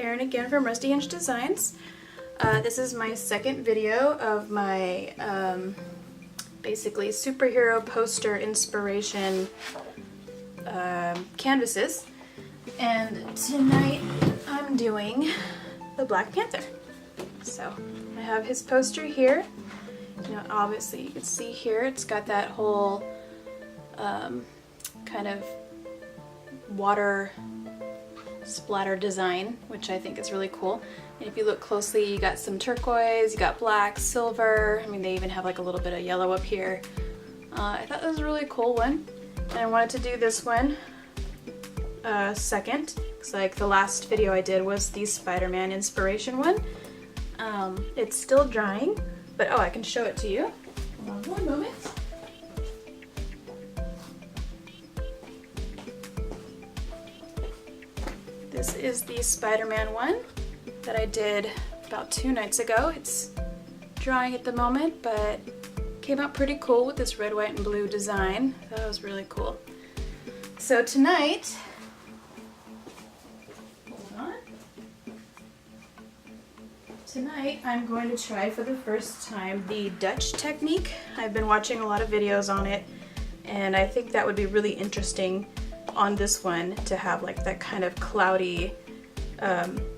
Erin again from RHD Hinge Designs. This is my second video of my basically superhero poster inspiration canvases, and tonight I'm doing the Black Panther. So I have his poster here. You know, obviously you can see here it's got that whole kind of water splatter design, which I think is really cool. And if you look closely, you got some turquoise, you got black, silver. I mean, they even have like a little bit of yellow up here. I thought that was a really cool one, and I wanted to do this one second, because like the last video I did was the Spider-Man inspiration one. It's still drying, but oh, I can show it to you. Hold on one moment. This is the Spider-Man one that I did about 2 nights ago. It's drying at the moment, but came out pretty cool with this red, white, and blue design. That was really cool. So tonight, I'm going to try for the first time the Dutch technique. I've been watching a lot of videos on it, and I think that would be really interesting on this one to have like that kind of cloudy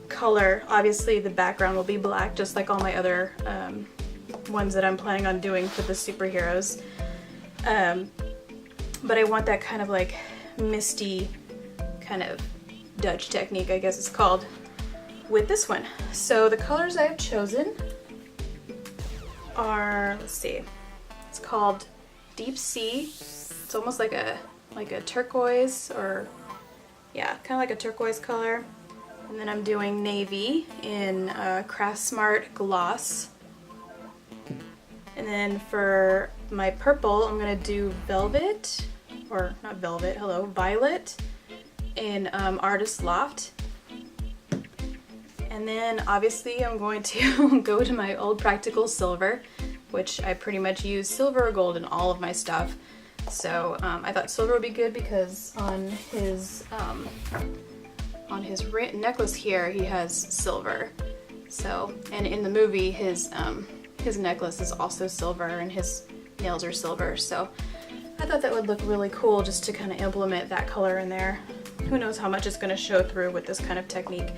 color. Obviously the background will be black, just like all my other ones that I'm planning on doing for the superheroes. But I want that kind of like misty kind of Dutch technique, I guess it's called, with this one. So the colors I've chosen are, let's see, it's called Deep Sea. It's almost like a turquoise, or yeah, kind of like a turquoise color. And then I'm doing navy in Craft Smart Gloss. And then for my purple, I'm gonna do velvet, or not velvet, hello, violet in Artist Loft. And then obviously I'm going to go to my old practical silver, which I pretty much use silver or gold in all of my stuff. So I thought silver would be good because on his necklace here he has silver. So, and in the movie his necklace is also silver and his nails are silver. So I thought that would look really cool just to kind of implement that color in there. Who knows how much it's going to show through with this kind of technique.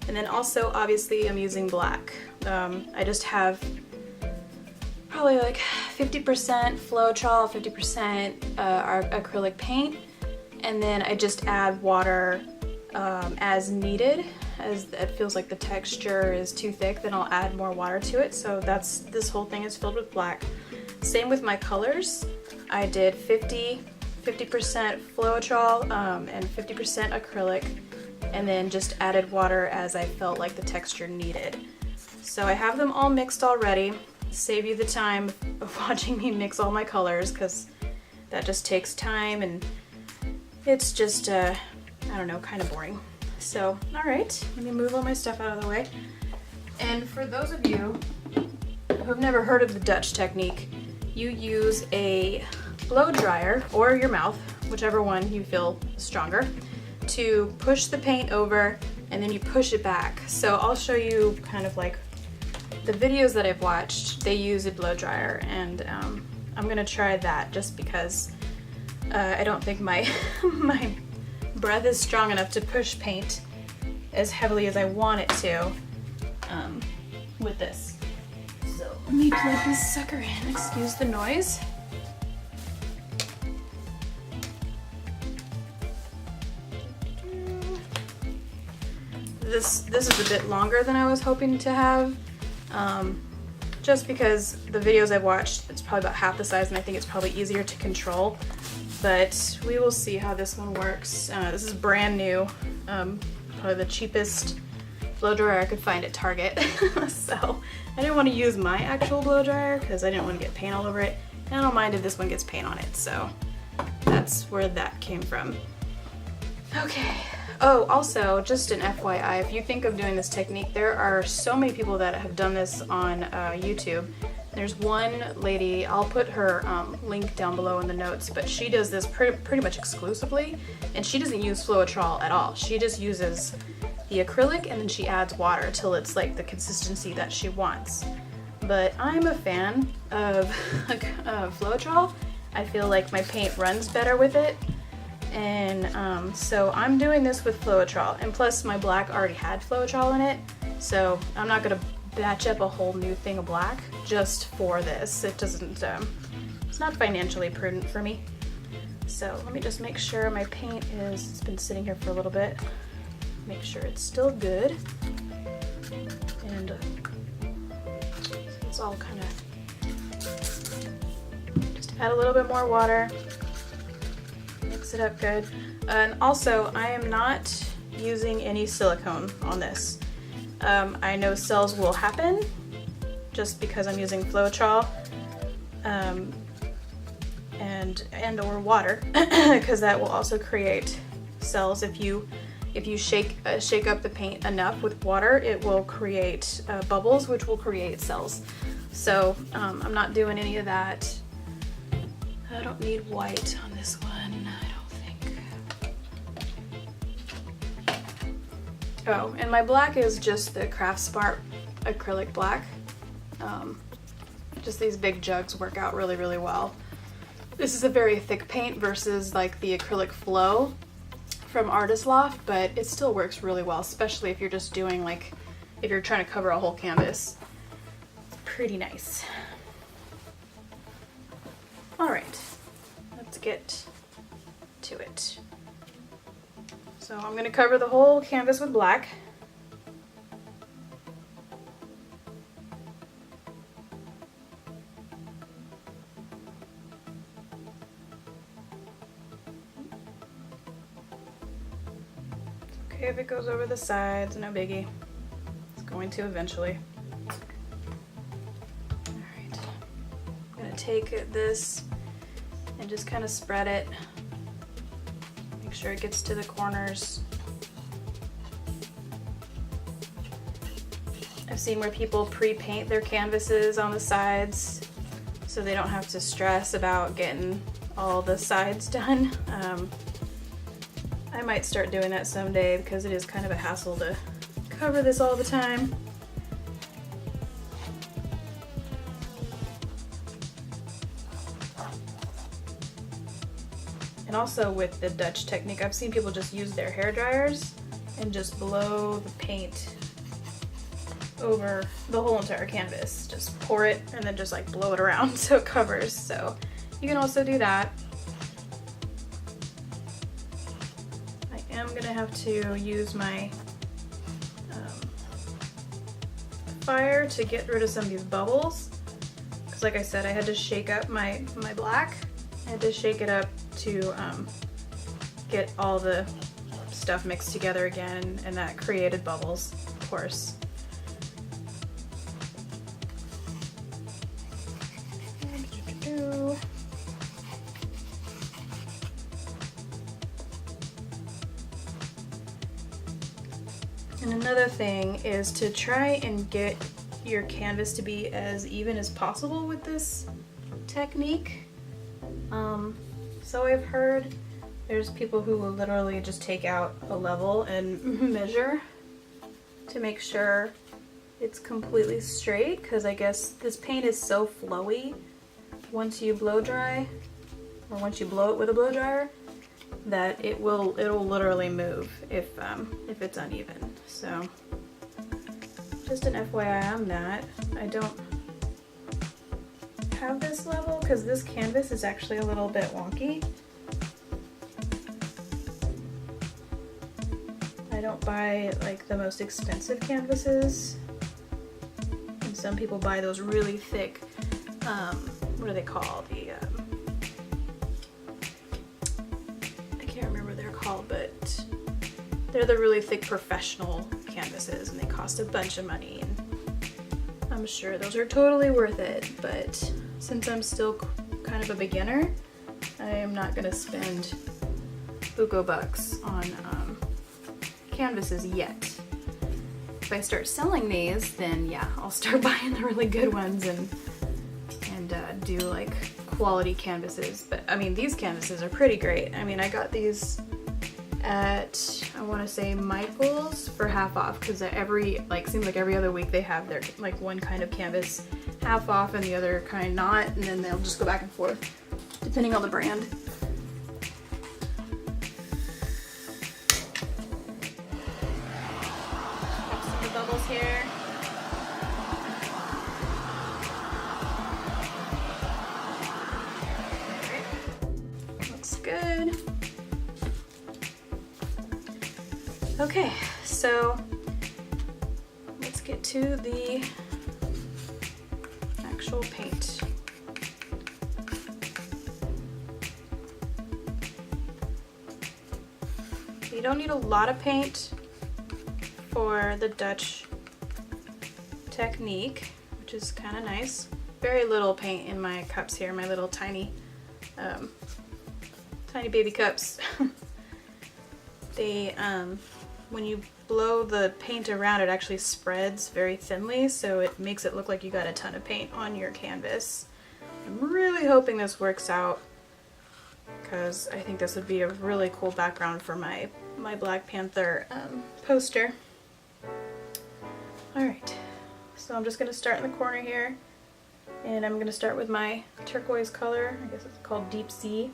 And then also obviously I'm using black. I just have probably like 50% Floetrol, 50% acrylic paint, and then I just add water as needed. As it feels like the texture is too thick, then I'll add more water to it. So this whole thing is filled with black. Same with my colors. I did 50% Floetrol and 50% acrylic, and then just added water as I felt like the texture needed. So I have them all mixed already. Save you the time of watching me mix all my colors, because that just takes time and it's just, I don't know, kind of boring. So, alright, let me move all my stuff out of the way. And for those of you who have never heard of the Dutch technique, you use a blow dryer or your mouth, whichever one you feel stronger, to push the paint over, and then you push it back. So I'll show you kind of like the videos that I've watched, they use a blow dryer, and I'm gonna try that just because I don't think my my breath is strong enough to push paint as heavily as I want it to with this. So let me plug this sucker in. Excuse the noise. This is a bit longer than I was hoping to have. Just because the videos I've watched, it's probably about half the size, and I think it's probably easier to control. But we will see how this one works. This is brand new, probably the cheapest blow dryer I could find at Target. So I didn't want to use my actual blow dryer because I didn't want to get paint all over it. And I don't mind if this one gets paint on it. So that's where that came from. Okay. Oh, also, just an FYI, if you think of doing this technique, there are so many people that have done this on YouTube. There's one lady, I'll put her link down below in the notes, but she does this pretty much exclusively, and she doesn't use Floetrol at all. She just uses the acrylic and then she adds water till it's like the consistency that she wants. But I'm a fan of Floetrol. I feel like my paint runs better with it. And so I'm doing this with Floetrol. And plus my black already had Floetrol in it. So I'm not gonna batch up a whole new thing of black just for this. It doesn't, it's not financially prudent for me. So let me just make sure my paint is, it's been sitting here for a little bit. Make sure it's still good. And it's all kind of, just add a little bit more water. Mix it up good. And also I am not using any silicone on this. I know cells will happen just because I'm using Floetrol and or water because that will also create cells. If you shake up the paint enough with water, it will create bubbles, which will create cells. So I'm not doing any of that. I don't need white on this one, I don't think. Oh, and my black is just the Craft Smart acrylic black. Just these big jugs work out really, really well. This is a very thick paint versus like the acrylic flow from Artist Loft, but it still works really well, especially if you're just doing like, if you're trying to cover a whole canvas. It's pretty nice. All right, let's get to it. So I'm gonna cover the whole canvas with black. Okay, if it goes over the sides, no biggie. It's going to eventually. All right, I'm gonna take this and just kind of spread it. Make sure it gets to the corners. I've seen where people pre-paint their canvases on the sides so they don't have to stress about getting all the sides done. I might start doing that someday because it is kind of a hassle to cover this all the time. And also with the Dutch technique, I've seen people just use their hair dryers and just blow the paint over the whole entire canvas. Just pour it and then just like blow it around so it covers. So you can also do that. I am gonna have to use my fire to get rid of some of these bubbles. Because like I said, I had to shake up my black. I had to shake it up to get all the stuff mixed together again, and that created bubbles, of course. And another thing is to try and get your canvas to be as even as possible with this technique. So I've heard there's people who will literally just take out a level and measure to make sure it's completely straight, because I guess this paint is so flowy once you blow dry, or once you blow it with a blow dryer, that it'll literally move if it's uneven. So just an FYI on that. I don't have this level because this canvas is actually a little bit wonky. I don't buy like the most expensive canvases, and some people buy those really thick, what are they called? I can't remember what they're called, but they're the really thick professional canvases and they cost a bunch of money, and I'm sure those are totally worth it, but since I'm still kind of a beginner, I am not gonna spend buku bucks on canvases yet. If I start selling these, then yeah, I'll start buying the really good ones and do like quality canvases. But I mean, these canvases are pretty great. I mean, I got these at, I want to say Michael's for half off, because seems like every other week they have their like one kind of canvas half off and the other kind not, and then they'll just go back and forth depending on the brand. Pop some of the bubbles here. Looks good. Okay, so let's get to the actual paint. You don't need a lot of paint for the Dutch technique, which is kind of nice. Very little paint in my cups here, my little tiny baby cups. They when you blow the paint around, it actually spreads very thinly, so it makes it look like you got a ton of paint on your canvas. I'm really hoping this works out, because I think this would be a really cool background for my Black Panther poster. Alright, so I'm just going to start in the corner here, and I'm going to start with my turquoise color. I guess it's called Deep Sea.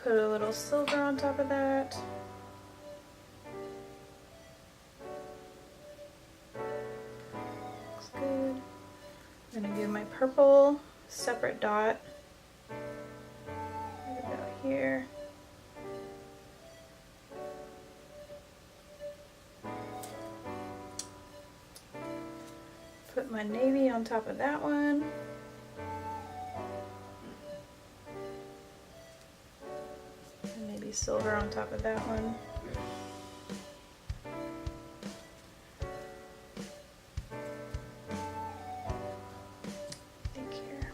Put a little silver on top of that. Looks good. I'm going to do my purple separate dot right about here. Put my navy on top of that one. Silver on top of that one. I think here.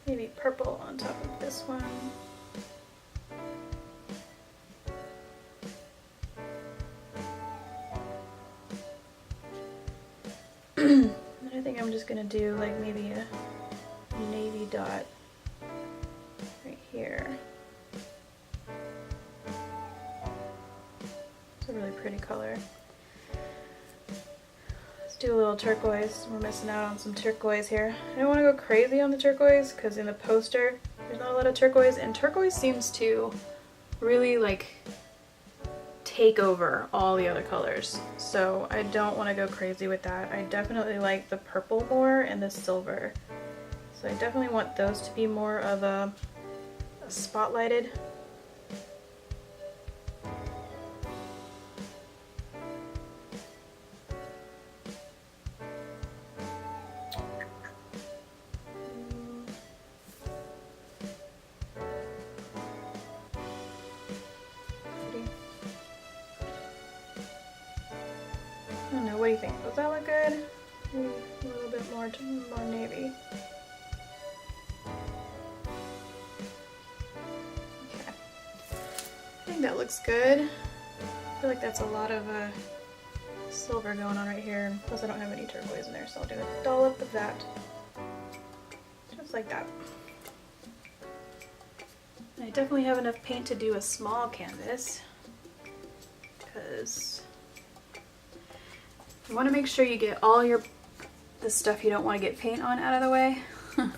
Maybe purple on top of this one. And I think I'm just gonna do like maybe a navy dot right here. A really pretty color. Let's do a little turquoise. We're missing out on some turquoise here. I don't want to go crazy on the turquoise because in the poster there's not a lot of turquoise, and turquoise seems to really like take over all the other colors. So I don't want to go crazy with that. I definitely like the purple more and the silver. So I definitely want those to be more of a spotlighted. I don't know, what do you think? Does that look good? Maybe a little bit more navy. Okay. I think that looks good. I feel like that's a lot of silver going on right here. Plus I don't have any turquoise in there, so I'll do a dollop of that. Just like that. I definitely have enough paint to do a small canvas, because you want to make sure you get all the stuff you don't want to get paint on out of the way. I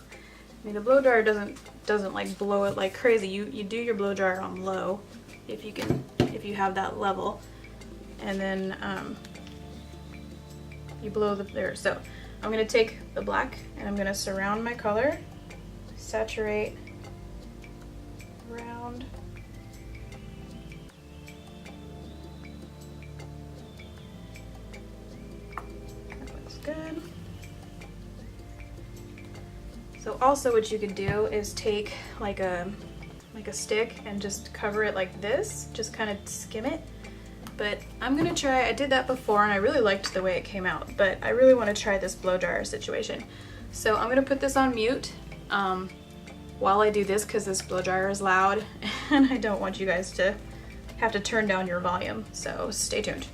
mean, the blow dryer doesn't like blow it like crazy. You do your blow dryer on low if you have that level, and then you blow there. So I'm gonna take the black and I'm gonna surround my color, saturate around. Good. So also what you could do is take like a stick and just cover it like this, just kind of skim it. But I'm gonna try, I did that before and I really liked the way it came out, but I really want to try this blow dryer situation. So I'm gonna put this on mute while I do this, because this blow dryer is loud and I don't want you guys to have to turn down your volume, so stay tuned.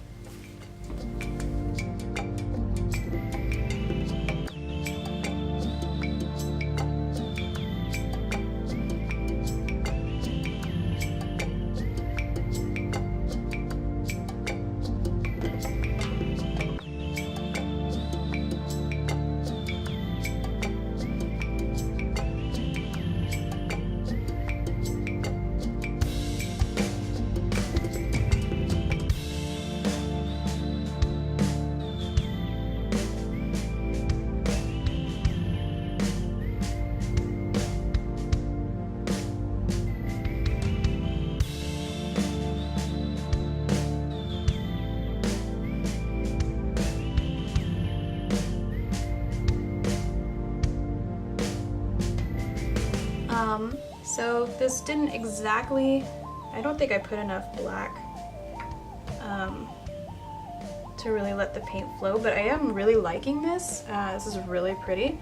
So this didn't exactly, I don't think I put enough black to really let the paint flow, but I am really liking this. This is really pretty,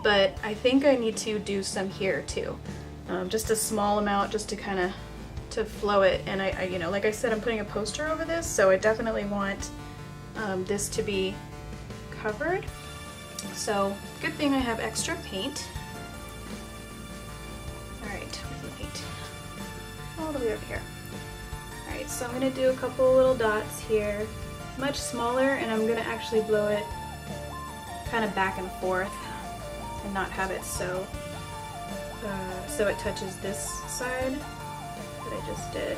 but I think I need to do some here too. Just a small amount just to kind of to flow it, and I you know, like I said, I'm putting a poster over this, so I definitely want this to be covered. So good thing I have extra paint. Alright, where's the paint? All the way over here. Alright, so I'm going to do a couple little dots here, much smaller, and I'm going to actually blow it kind of back and forth and not have it so it touches this side that I just did.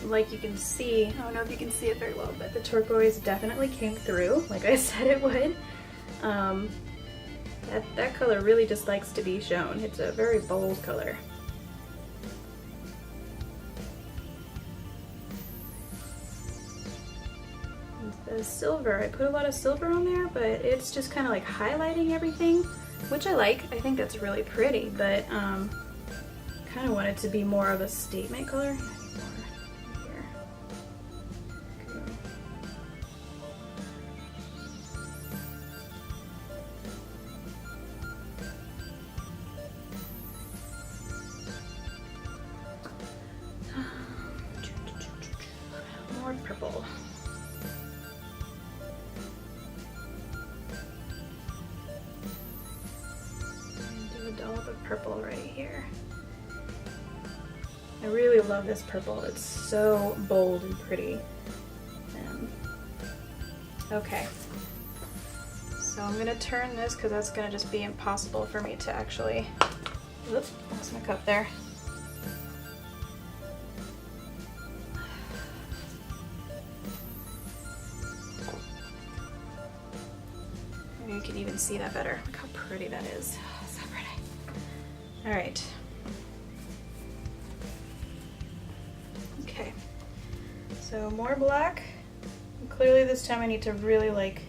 Like you can see, I don't know if you can see it very well, but the turquoise definitely came through, like I said it would. That color really just likes to be shown. It's a very bold color. And the silver, I put a lot of silver on there, but it's just kind of like highlighting everything, which I like. I think that's really pretty, but kind of want it to be more of a statement color. More purple. And do a dollop of purple right here. I really love this purple. It's so bold and pretty. Okay. So I'm gonna turn this because that's gonna just be impossible for me to actually. Oops, lost my cup there. Maybe you can even see that better. Look how pretty that is. Oh, so pretty. All right. Okay. So more black. And clearly this time I need to really like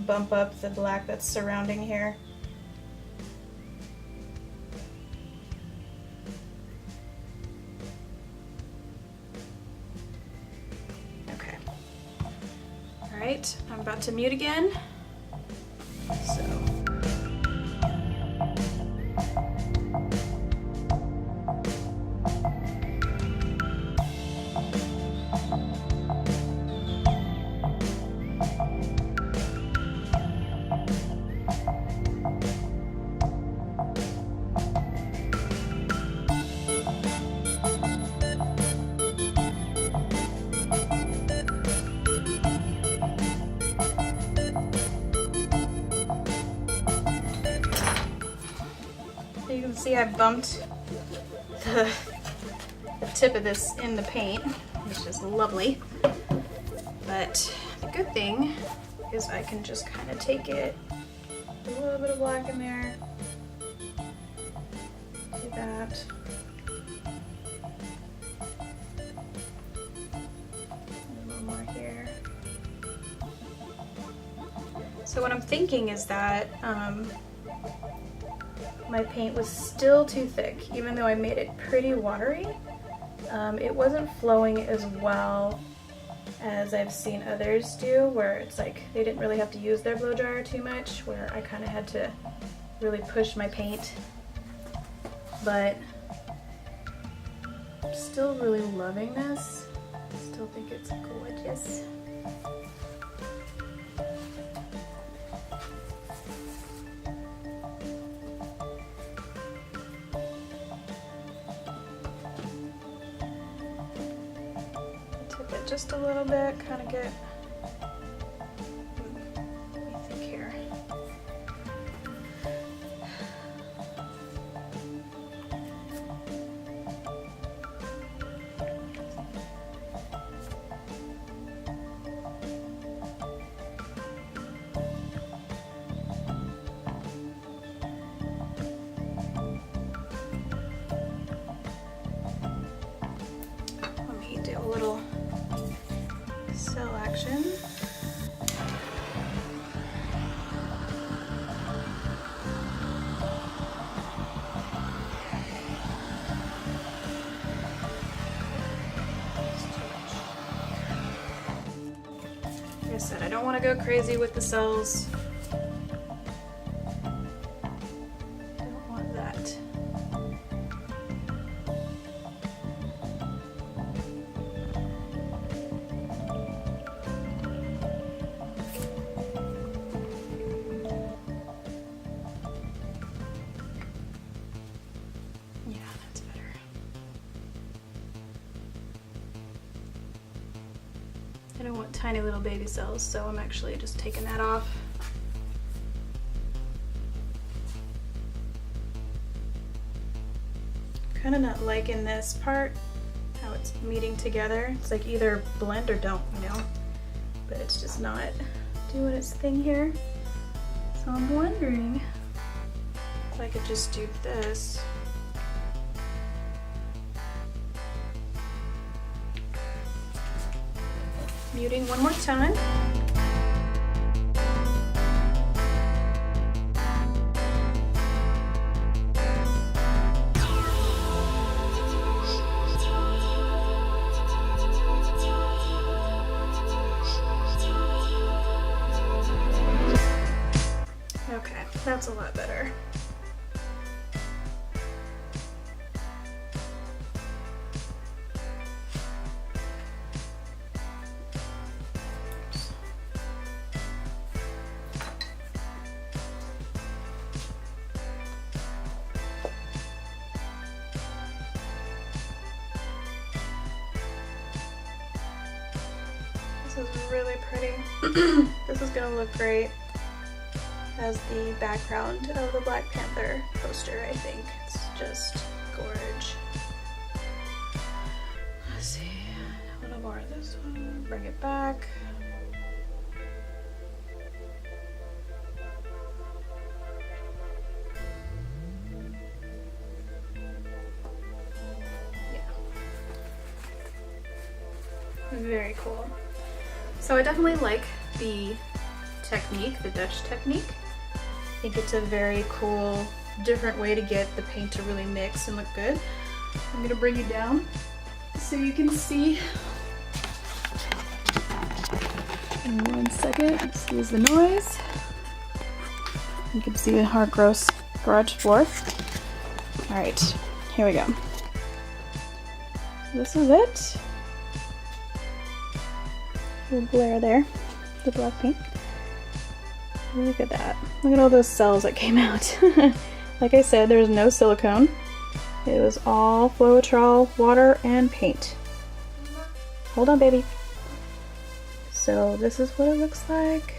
bump up the black that's surrounding here. Okay. All right, I'm about to mute again. So. You can see I bumped the tip of this in the paint, which is lovely. But the good thing is I can just kind of take it, a little bit of black in there, do that. A little more here. So what I'm thinking is that my paint was still too thick, even though I made it pretty watery. It wasn't flowing as well as I've seen others do, where it's like they didn't really have to use their blow dryer too much, where I kind of had to really push my paint. But I'm still really loving this. Still think it's gorgeous. Just a little bit, kind of get, let me think here. said, I don't want to go crazy with the cells. Don't want that. Yeah, that's better. I don't want tiny little baby cells, so I'm actually just taking that off. Kind of not liking this part, how it's meeting together. It's like either blend or don't, you know? But it's just not doing its thing here. So I'm wondering if I could just do this. Muting one more time. Okay, that's a lot better. This is really pretty. This is gonna look great as the background of the Black Panther poster, I think. It's just gorge. Let's see, a little more of this one, bring it back. Yeah. Very cool. So I definitely like the technique, the Dutch technique. I think it's a very cool, different way to get the paint to really mix and look good. I'm gonna bring you down so you can see. In 1 second, excuse the noise. You can see our gross garage floor. All right, here we go. So this is it. Little glare there, the black paint. Look at that. Look at all those cells that came out. Like I said, there was no silicone. It was all Floetrol, water, and paint. Hold on, baby. So this is what it looks like.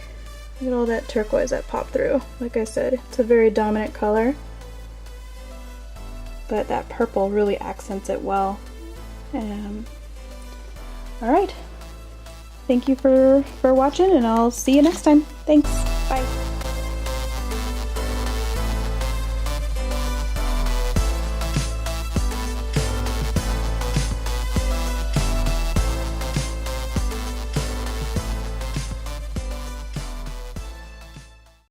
Look at all that turquoise that popped through. Like I said, it's a very dominant color. But that purple really accents it well. Alright. Thank you for watching, and I'll see you next time. Thanks. Bye.